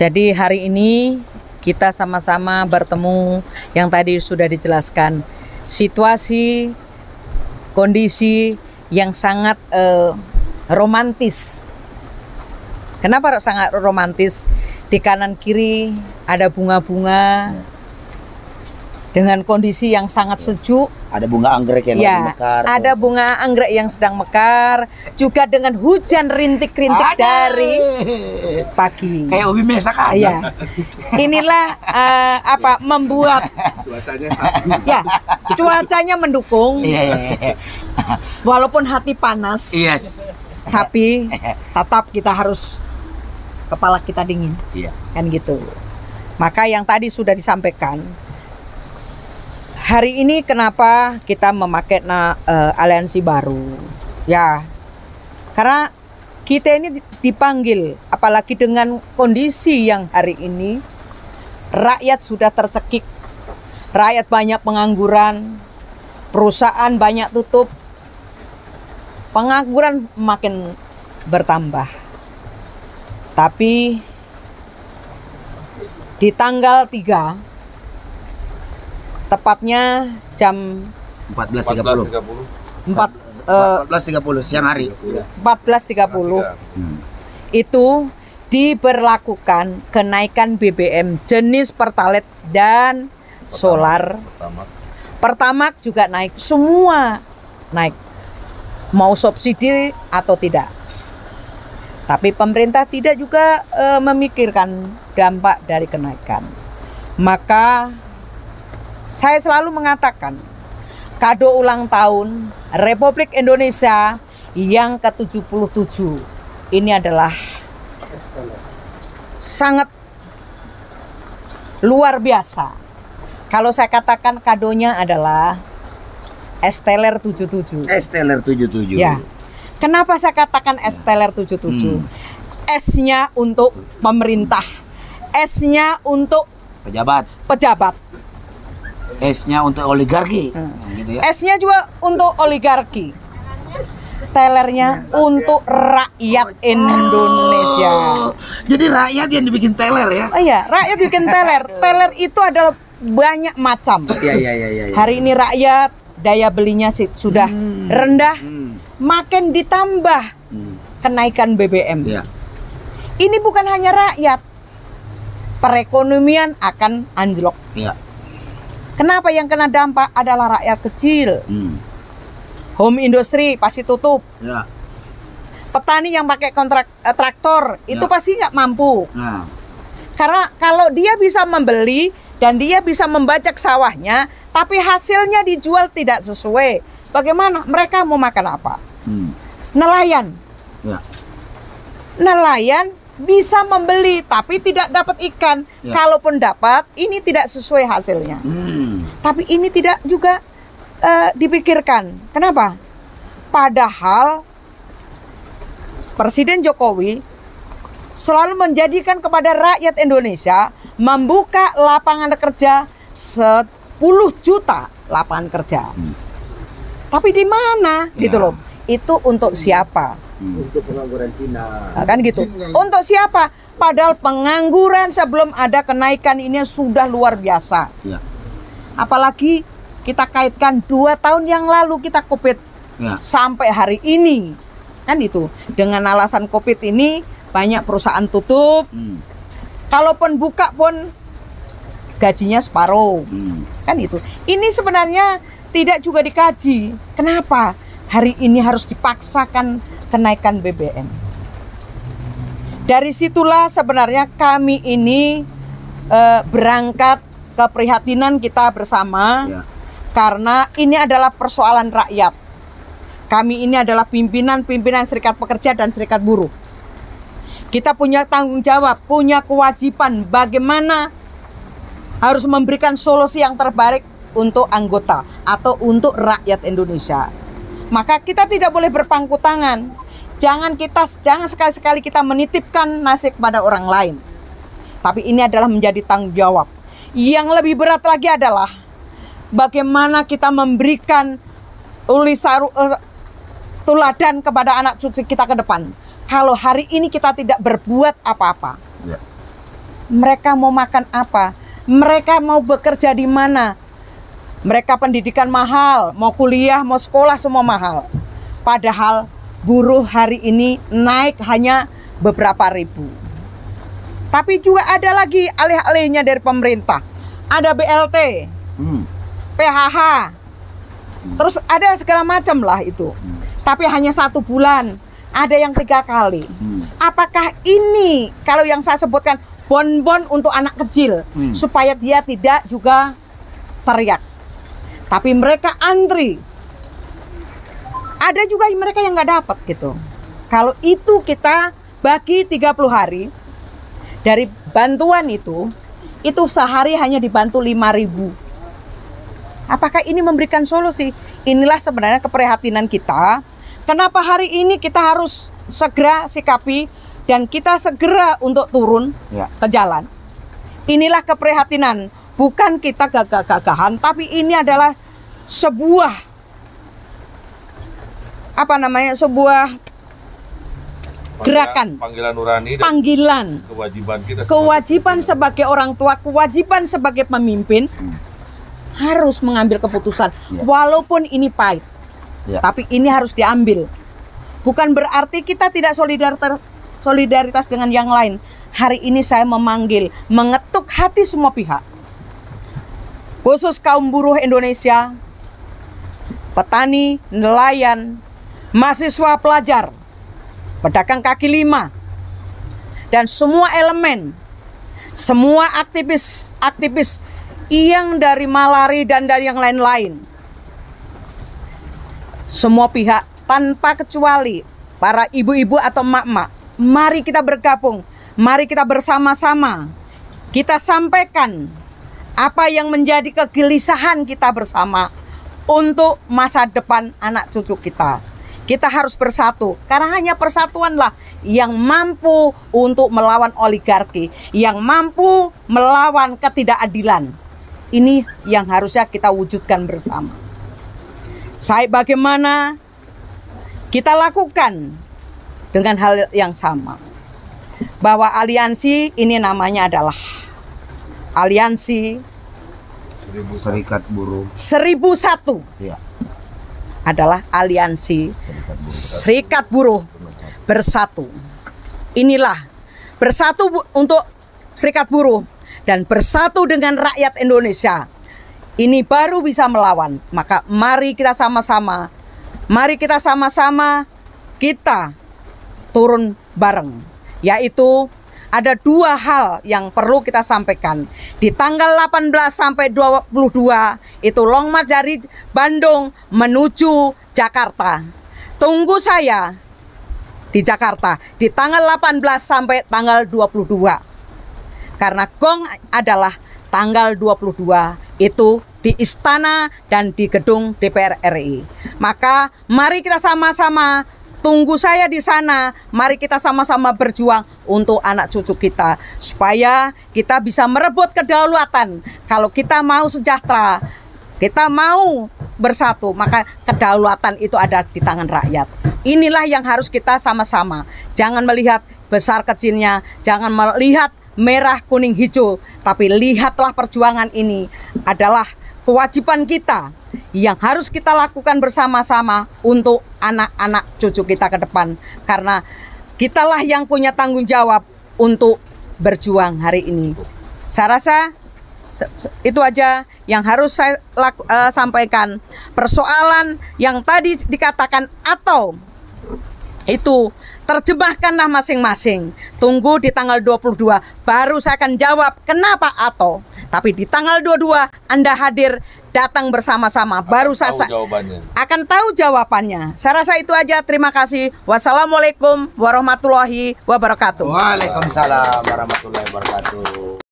Jadi hari ini kita sama-sama bertemu yang tadi sudah dijelaskan. Situasi, kondisi yang sangat romantis. Kenapa sangat romantis? Di kanan kiri ada bunga-bunga dengan kondisi yang sangat sejuk. Ada bunga anggrek yang lagi mekar. Ada bunga anggrek yang sedang mekar, juga dengan hujan rintik-rintik dari pagi. Kayak ubi mesak aja. Ya. Inilah membuat cuacanya mendukung. Walaupun hati panas. Yes. Tapi tetap kita harus kepala kita dingin. Iya. Kan gitu. Maka yang tadi sudah disampaikan, hari ini kenapa kita memakai aliansi baru? Ya, karena kita ini dipanggil, apalagi dengan kondisi yang hari ini, rakyat sudah tercekik, rakyat banyak pengangguran, perusahaan banyak tutup, pengangguran makin bertambah. Tapi di tanggal 3 tepatnya jam 14.30 siang hari 14.30 itu diberlakukan kenaikan BBM jenis Pertalite dan solar. Pertamax juga naik, semua naik, mau subsidi atau tidak. Tapi pemerintah tidak juga memikirkan dampak dari kenaikan. Maka saya selalu mengatakan, kado ulang tahun Republik Indonesia yang ke-77 ini adalah sangat luar biasa. Kalau saya katakan kadonya adalah Esteller 77. Esteller 77. Ya. Kenapa saya katakan Esteller 77? S-nya untuk pemerintah, S-nya untuk pejabat, S-nya untuk oligarki, gitu ya. S-nya juga untuk oligarki. Tellernya untuk rakyat Indonesia. Jadi rakyat yang dibikin teller ya? Oh iya, rakyat bikin teller. Teller itu adalah banyak macam. Iya. Hari ini rakyat daya belinya sudah rendah, makin ditambah kenaikan BBM. Ya. Ini bukan hanya rakyat, perekonomian akan anjlok. Ya. Kenapa yang kena dampak adalah rakyat kecil. Home industry pasti tutup. Ya. Petani yang pakai kontrak traktor itu pasti nggak mampu. Nah. Karena kalau dia bisa membeli dan dia bisa membajak sawahnya, tapi hasilnya dijual tidak sesuai, bagaimana? Mereka mau makan apa? Nelayan. Ya. Nelayan bisa membeli tapi tidak dapat ikan. Ya. Kalaupun dapat, ini tidak sesuai hasilnya. Tapi ini tidak juga dipikirkan. Kenapa? Padahal Presiden Jokowi selalu menjadikan kepada rakyat Indonesia membuka lapangan kerja 10 juta lapangan kerja. Tapi di mana gitu loh? Itu untuk siapa? Untuk pengangguran Cina. Nah, kan gitu. Untuk siapa? Padahal pengangguran sebelum ada kenaikan ini sudah luar biasa. Ya. Apalagi kita kaitkan 2 tahun yang lalu kita COVID sampai hari ini. Kan itu. Dengan alasan COVID ini banyak perusahaan tutup. Kalaupun buka pun gajinya separuh. Kan itu. Ini sebenarnya tidak juga dikaji. Kenapa hari ini harus dipaksakan kenaikan BBM? Dari situlah sebenarnya kami ini berangkat keprihatinan kita bersama. Karena ini adalah persoalan rakyat. Kami ini adalah pimpinan serikat pekerja dan serikat buruh. Kita punya tanggung jawab, punya kewajiban bagaimana harus memberikan solusi yang terbaik untuk anggota atau untuk rakyat Indonesia. Maka kita tidak boleh berpangku tangan. Jangan sekali-sekali kita menitipkan nasib kepada orang lain. Tapi ini adalah menjadi tanggung jawab. Yang lebih berat lagi adalah bagaimana kita memberikan tuladan kepada anak cucu kita ke depan. Kalau hari ini kita tidak berbuat apa-apa, Mereka mau makan apa? Mereka mau bekerja di mana? Mereka pendidikan mahal, mau kuliah, mau sekolah semua mahal. Padahal buruh hari ini naik hanya beberapa ribu. Tapi juga ada lagi alih-alihnya dari pemerintah. Ada BLT, PHH, terus ada segala macam lah itu. Tapi hanya 1 bulan, ada yang 3 kali. Apakah ini kalau yang saya sebutkan bonbon untuk anak kecil supaya dia tidak juga teriak? Tapi mereka antri. Ada juga mereka yang nggak dapat gitu. Kalau itu kita bagi 30 hari dari bantuan itu sehari hanya dibantu 5.000. Apakah ini memberikan solusi? Inilah sebenarnya keprihatinan kita. Kenapa hari ini kita harus segera sikapi dan kita segera untuk turun ke jalan. Inilah keprihatinan. Bukan kita gagah-gagahan, tapi ini adalah sebuah sebuah gerakan, panggilan nurani, panggilan, kewajiban sebagai orang tua, kewajiban sebagai pemimpin harus mengambil keputusan, walaupun ini pahit, tapi ini harus diambil. Bukan berarti kita tidak solidaritas dengan yang lain. Hari ini saya memanggil, mengetuk hati semua pihak, khusus kaum buruh Indonesia, petani, nelayan, mahasiswa, pelajar, pedagang kaki lima, dan semua elemen, semua aktivis yang dari malari dan dari yang lain-lain. Semua pihak tanpa kecuali, para ibu-ibu atau emak-emak, mari kita bergabung, mari kita bersama-sama, kita sampaikan apa yang menjadi kegelisahan kita bersama untuk masa depan anak cucu kita. Kita harus bersatu, karena hanya persatuanlah yang mampu untuk melawan oligarki, yang mampu melawan ketidakadilan. Ini yang harusnya kita wujudkan bersama. Bagaimana kita lakukan dengan hal yang sama, bahwa aliansi ini namanya adalah Aliansi Serikat Buruh 1001. Adalah aliansi Serikat Buruh Bersatu. Inilah bersatu untuk Serikat Buruh dan bersatu dengan rakyat Indonesia. Ini baru bisa melawan. Maka mari kita sama-sama, kita turun bareng. Yaitu ada 2 hal yang perlu kita sampaikan. Di tanggal 18 sampai 22 itu long march dari Bandung menuju Jakarta. Tunggu saya di Jakarta di tanggal 18 sampai tanggal 22. Karena gong adalah tanggal 22 itu di istana dan di gedung DPR RI. Maka mari kita sama-sama, tunggu saya di sana. Mari kita sama-sama berjuang untuk anak cucu kita, supaya kita bisa merebut kedaulatan. Kalau kita mau sejahtera, kita mau bersatu, maka kedaulatan itu ada di tangan rakyat. Inilah yang harus kita sama-sama. Jangan melihat besar kecilnya, jangan melihat merah, kuning, hijau, tapi lihatlah perjuangan ini adalah kewajiban kita yang harus kita lakukan bersama-sama untuk anak-anak cucu kita ke depan. Karena kitalah yang punya tanggung jawab untuk berjuang hari ini. Saya rasa itu aja yang harus saya sampaikan. Persoalan yang tadi dikatakan atau itu terjemahkanlah masing-masing. Tunggu di tanggal 22 baru saya akan jawab kenapa atau. Tapi di tanggal 22 Anda hadir, datang bersama-sama, baru saya akan tahu jawabannya. Saya rasa itu aja. Terima kasih. Wassalamualaikum warahmatullahi wabarakatuh. Waalaikumsalam warahmatullahi wabarakatuh.